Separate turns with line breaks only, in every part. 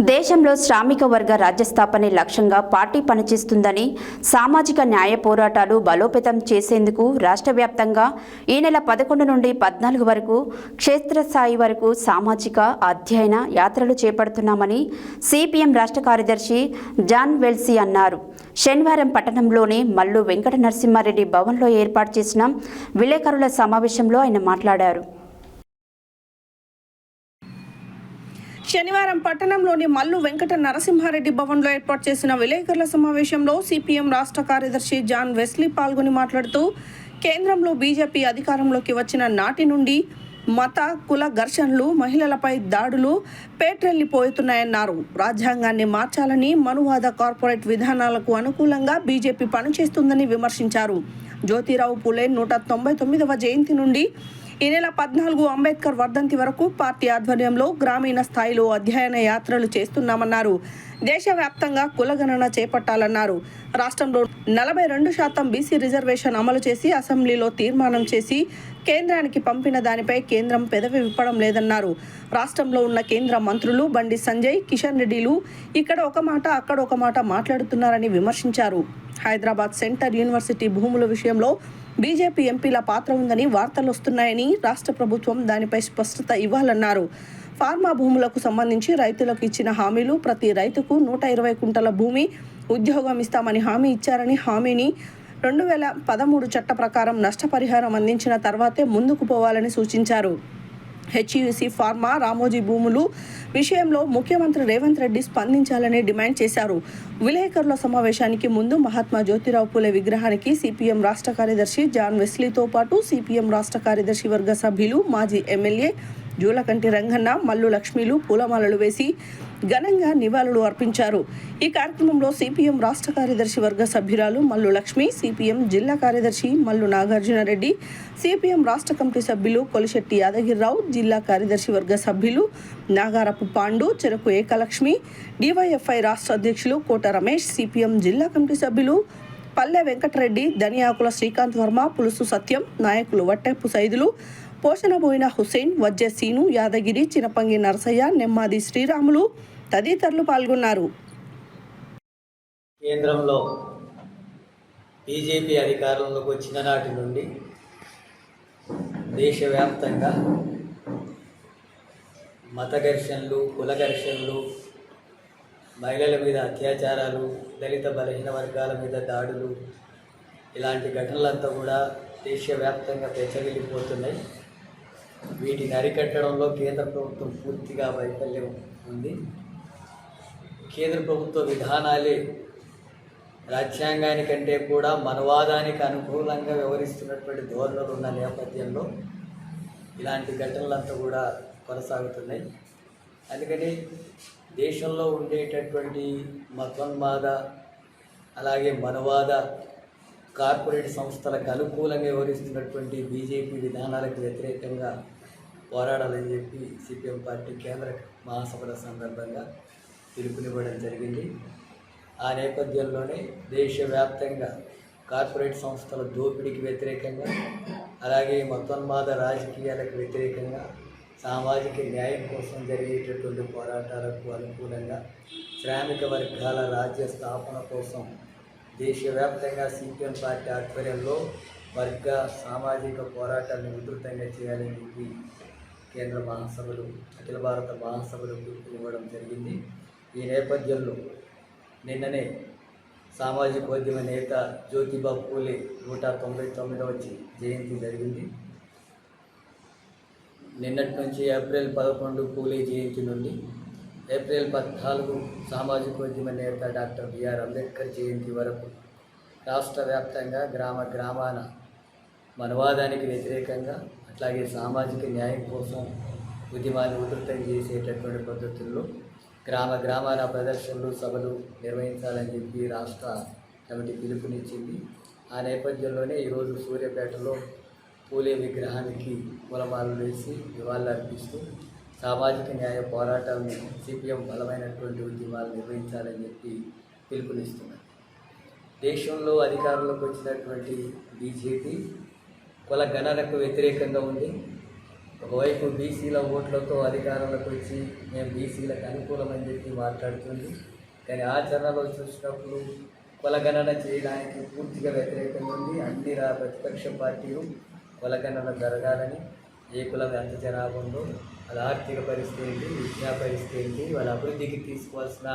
దేశంలో శ్రామిక వర్గ రాజ్యస్థాపనే లక్ష్యంగా పార్టీ పనిచేస్తుందని, సామాజిక న్యాయ పోరాటాలు బలోపేతం చేసేందుకు రాష్ట్ర వ్యాప్తంగా ఈ నెల 11 నుండి 14 వరకు క్షేత్రస్థాయి వరకు సామాజిక అధ్యయన యాత్రలు చేపడుతున్నామని సిపిఎం రాష్ట్ర కార్యదర్శి జాన్ వెల్సీ అన్నారు. శనివారం పట్టణంలోని మల్లు వెంకట నరసింహారెడ్డి భవన్లో ఏర్పాటు చేసిన విలేకరుల సమావేశంలో ఆయన మాట్లాడారు.
శనివారం పట్టణంలోని మల్లు వెంకట నరసింహారెడ్డి భవన్లో ఏర్పాటు చేసిన విలేకరుల సమావేశంలో సిపిఎం రాష్ట్ర కార్యదర్శి జాన్ వెస్లీ పాల్గొని మాట్లాడుతూ, కేంద్రంలో బీజేపీ అధికారంలోకి వచ్చిన నాటి నుండి మత కుల ఘర్షణలు, మహిళలపై దాడులు పేట్రెళ్లిపోతున్నాయన్నారు. రాజ్యాంగాన్ని మార్చాలని, మనువాద కార్పొరేట్ విధానాలకు అనుకూలంగా బీజేపీ పనిచేస్తుందని విమర్శించారు. జ్యోతిరావు పూలే 199వ జయంతి నుండి ఈ నెల 14 అంబేద్కర్ వర్ధంతి వరకు పార్టీ ఆధ్వర్యంలో గ్రామీణ స్థాయిలో అధ్యయన యాత్రలు చేస్తున్నామన్నారు. దేశవ్యాప్తంగా కులగణన చేపట్టాలన్నారు. రాష్ట్రంలో 42% బీసీ రిజర్వేషన్ అమలు చేసి అసెంబ్లీలో తీర్మానం చేసి కేంద్రానికి పంపిన దానిపై కేంద్రం పెదవి విప్పడం లేదన్నారు. రాష్ట్రంలో ఉన్న కేంద్ర మంత్రులు బండి సంజయ్, కిషన్ రెడ్డిలు ఇక్కడ ఒక మాట అక్కడ ఒక మాట మాట్లాడుతున్నారని విమర్శించారు. హైదరాబాద్ సెంటర్ యూనివర్సిటీ భూముల విషయంలో బీజేపీ ఎంపీల పాత్ర ఉందని వార్తలు వస్తున్నాయని, రాష్ట్ర ప్రభుత్వం దానిపై స్పష్టత ఇవ్వాలన్నారు. ఫార్మా భూములకు సంబంధించి రైతులకు ఇచ్చిన హామీలు, ప్రతి రైతుకు 120 కుంటల భూమి, ఉద్యోగం ఇస్తామని హామీ ఇచ్చారని, హామీని 2013 చట్ట ప్రకారం నష్టపరిహారం అందించిన తర్వాతే ముందుకు పోవాలని సూచించారు. హెచ్యుసి ఫార్మా, రామోజీ భూములు విషయంలో ముఖ్యమంత్రి రేవంత్ రెడ్డి స్పందించాలని డిమాండ్ చేశారు. విలేకరుల సమావేశానికి ముందు మహాత్మా జ్యోతిరావు పూలే విగ్రహానికి సిపిఎం రాష్ట్ర కార్యదర్శి జాన్ వెస్లీతో పాటు సిపిఎం రాష్ట్ర కార్యదర్శి వర్గ సభ్యులు, మాజీ ఎమ్మెల్యే జూలకంటి రంగన్న, మల్లు లక్ష్మీలు పూలమాలలు వేసి ఘనంగా నివాళులు అర్పించారు. ఈ కార్యక్రమంలో సిపిఎం రాష్ట్ర కార్యదర్శి వర్గ సభ్యురాలు మల్లు లక్ష్మి, సిపిఎం జిల్లా కార్యదర్శి మల్లు నాగార్జునరెడ్డి, సిపిఎం రాష్ట్ర కమిటీ సభ్యులు కొలిశెట్టి యాదగిరిరావు, జిల్లా కార్యదర్శి వర్గ సభ్యులు నాగారపు పాండు, చెరకు ఏకలక్ష్మి, డివైఎఫ్ఐ రాష్ట్ర అధ్యక్షులు కోట రమేష్, సిపిఎం జిల్లా కమిటీ సభ్యులు పల్లె వెంకటరెడ్డి, ధనియాకుల శ్రీకాంత్ వర్మ, పులుసు సత్యం, నాయకులు వట్టెప్పు సైదులు, పోషణబోయిన హుసేన్, వజ్జె సీను, యాదగిరి, చినపంగి నరసయ్య, నెమ్మాది శ్రీరాములు తదితరులు పాల్గొన్నారు.
కేంద్రంలో బీజేపీ అధికారంలోకి వచ్చిన నాటి నుండి దేశవ్యాప్తంగా మత ఘర్షణలు, కుల ఘర్షణలు, మహిళల మీద అత్యాచారాలు, దళిత బలహీన వర్గాల మీద దాడులు, ఇలాంటి ఘటనలంతా కూడా దేశవ్యాప్తంగా పెచ్చగిల్లిపోతున్నాయి. వీటిని అరికట్టడంలో కేంద్ర ప్రభుత్వం పూర్తిగా వైఫల్యం ఉంది. కేంద్ర ప్రభుత్వ విధానాలే రాజ్యాంగానికంటే కూడా మనవాదానికి అనుకూలంగా వ్యవహరిస్తున్నటువంటి ధోరణులు ఉన్న నేపథ్యంలో ఇలాంటి ఘటనలంతా కూడా కొనసాగుతున్నాయి. అందుకని దేశంలో ఉండేటటువంటి మతోన్మాద, అలాగే మనవాద కార్పొరేట్ సంస్థలకు అనుకూలంగా వ్యవహరిస్తున్నటువంటి బీజేపీ విధానాలకు వ్యతిరేకంగా పోరాడాలని చెప్పి సిపిఎం పార్టీ కేంద్ర మహాసభల సందర్భంగా పిలుపునివ్వడం జరిగింది. ఆ నేపథ్యంలోనే దేశవ్యాప్తంగా కార్పొరేట్ సంస్థల దోపిడీకి వ్యతిరేకంగా, అలాగే మతోన్మాద రాజకీయాలకు వ్యతిరేకంగా, సామాజిక న్యాయం కోసం జరిగేటటువంటి పోరాటాలకు అనుకూలంగా, శ్రామిక వర్గాల రాజ్య స్థాపన కోసం దేశవ్యాప్తంగా సిపిఎం పార్టీ ఆధ్వర్యంలో వర్గ సామాజిక పోరాటాలను విస్తృతంగా చేయాలని చెప్పి కేంద్ర మహాసభలు, అఖిల భారత మహాసభలు పిలుపునివ్వడం జరిగింది. ఈ నేపథ్యంలో నిన్ననే సామాజికోద్యమ నేత జ్యోతిబా పూలే 199వ జయంతి జరిగింది. నిన్నటి నుంచి ఏప్రిల్ 11 పూలే జయంతి నుండి ఏప్రిల్ 14 సామాజికోద్యమ నేత డాక్టర్ బిఆర్ అంబేద్కర్ జయంతి వరకు రాష్ట్ర వ్యాప్తంగా గ్రామాన మనవాదానికి వ్యతిరేకంగా, అట్లాగే సామాజిక న్యాయం కోసం ఉద్యమాన్ని ఉధృతం చేసేటటువంటి పద్ధతుల్లో గ్రామాన ప్రదర్శనలు, సభలు నిర్వహించాలని చెప్పి రాష్ట్ర కమిటీ పిలుపునిచ్చింది. ఆ నేపథ్యంలోనే ఈరోజు సూర్యాపేటలో పూలే విగ్రహానికి పూలమాలలు వేసి నివాళులు అర్పిస్తూ సామాజిక న్యాయ పోరాటాలను, సిపిఎం బలమైనటువంటి ఉద్యమాలు నిర్వహించాలని చెప్పి పిలుపునిస్తున్నారు. దేశంలో అధికారంలోకి వచ్చినటువంటి బీజేపీ కుల గణనకు వ్యతిరేకంగా ఉంది. ఒకవైపు బీసీల ఓట్లతో అధికారంలోకి వచ్చి మేము బీసీలకు అనుకూలమని చెప్పి మాట్లాడుతుంది. కానీ ఆచరణలో చూసినప్పుడు కులగణన చేయడానికి పూర్తిగా వ్యతిరేకంగా ఉంది. అన్ని ప్రతిపక్ష పార్టీలు కులగణన జరగాలని, ఏ కులం ఎంత జనాభా ఉందో, వాళ్ళ ఆర్థిక పరిస్థితి ఏంటి, విద్యా పరిస్థితి ఏంటి, వాళ్ళ అభివృద్ధికి తీసుకోవాల్సిన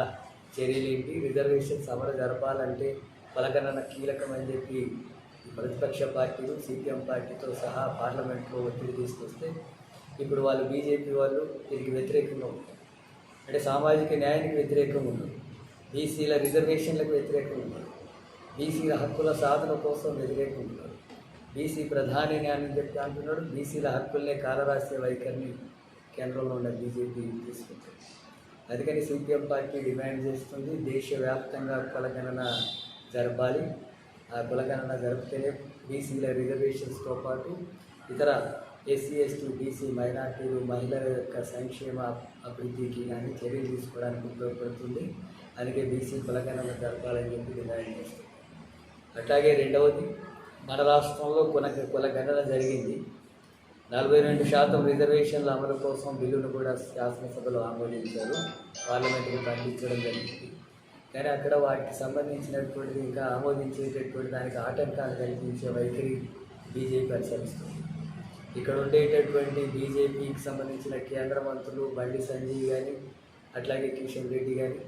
చర్యలు ఏంటి, రిజర్వేషన్స్ అమలు జరపాలంటే కులగణన కీలకమని చెప్పి ప్రతిపక్ష పార్టీలు సిపిఎం పార్టీతో సహా పార్లమెంట్లో ఒత్తిడి తీసుకొస్తే ఇప్పుడు వాళ్ళు బీజేపీ వాళ్ళు దీనికి వ్యతిరేకంగా ఉంటారు. అంటే సామాజిక న్యాయానికి వ్యతిరేకంగా ఉన్నారు, బీసీల రిజర్వేషన్లకు వ్యతిరేకంగా ఉన్నారు, బీసీల హక్కుల సాధన కోసం వ్యతిరేకంగా ఉన్నారు, బీసీ ప్రధాని అని చెప్పి అంటున్నాడు. బీసీల హక్కుల్నే కాలరాసే వైఖరిని కేంద్రంలో ఉన్న బీజేపీ తీసుకుంటుంది. అందుకని సిపిఎం పార్టీ డిమాండ్ చేస్తుంది, దేశవ్యాప్తంగా కులగణన జరపాలి. ఆ కులగణన జరిపితేనే బీసీల రిజర్వేషన్స్తో పాటు ఇతర ఎస్సీ ఎస్టీ బీసీ మైనార్టీలు మహిళల యొక్క సంక్షేమ అభివృద్ధికి కానీ చర్యలు తీసుకోవడానికి ఉపయోగపడుతుంది. అందుకే బీసీ కులగణన జరపాలని చెప్పి డిమాండ్ చేస్తుంది. అట్లాగే రెండవది, మన రాష్ట్రంలో కులగణన జరిగింది. 42% రిజర్వేషన్ల అమలు కోసం బిల్లును కూడా శాసనసభలో ఆమోదించారు, పార్లమెంటుకు పంపించడం జరిగింది. కానీ అక్కడ వాటికి సంబంధించినటువంటిది ఇంకా ఆమోదించేటటువంటి దానికి ఆటంకాలు కల్పించే వైఖరి బీజేపీ అనుసరిస్తుంది. ఇక్కడ ఉండేటటువంటి బీజేపీకి సంబంధించిన కేంద్ర మంత్రులు బండి సంజయ్ కానీ అట్లాగే కిషన్ రెడ్డి కానీ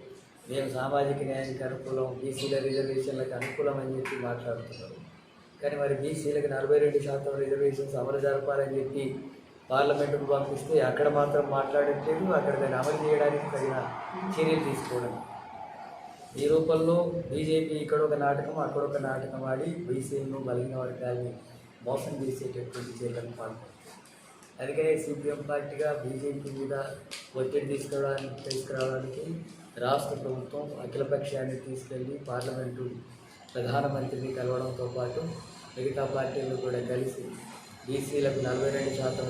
మేము సామాజిక న్యాయానికి అనుకూలం, బీసీల రిజర్వేషన్లకు అనుకూలం అని చెప్పి మాట్లాడుతున్నారు. కానీ మరి బీసీలకు 42% రిజర్వేషన్స్ అమలు జరపాలని చెప్పి పార్లమెంటుకు పంపిస్తే అక్కడ మాత్రం మాట్లాడట్లేదు, అక్కడ దాన్ని అమలు చేయడానికి తగిన చర్యలు తీసుకోవడం. ఈ రూపంలో బీజేపీ ఇక్కడ ఒక నాటకం అక్కడ ఒక నాటకం ఆడి బీసీలను బలహీన వర్గాల్ని మోసం చేసేటటువంటి చర్యలను పాల్గొంటుంది. అందుకనే సిపిఎం పార్టీగా బీజేపీ మీద ఒత్తిడి తీసుకురావడానికి రాష్ట్ర ప్రభుత్వం అఖిలపక్షాన్ని తీసుకెళ్లి పార్లమెంటు ప్రధానమంత్రిని కలవడంతో పాటు మిగతా పార్టీలు కూడా కలిసి బీసీలకు 42%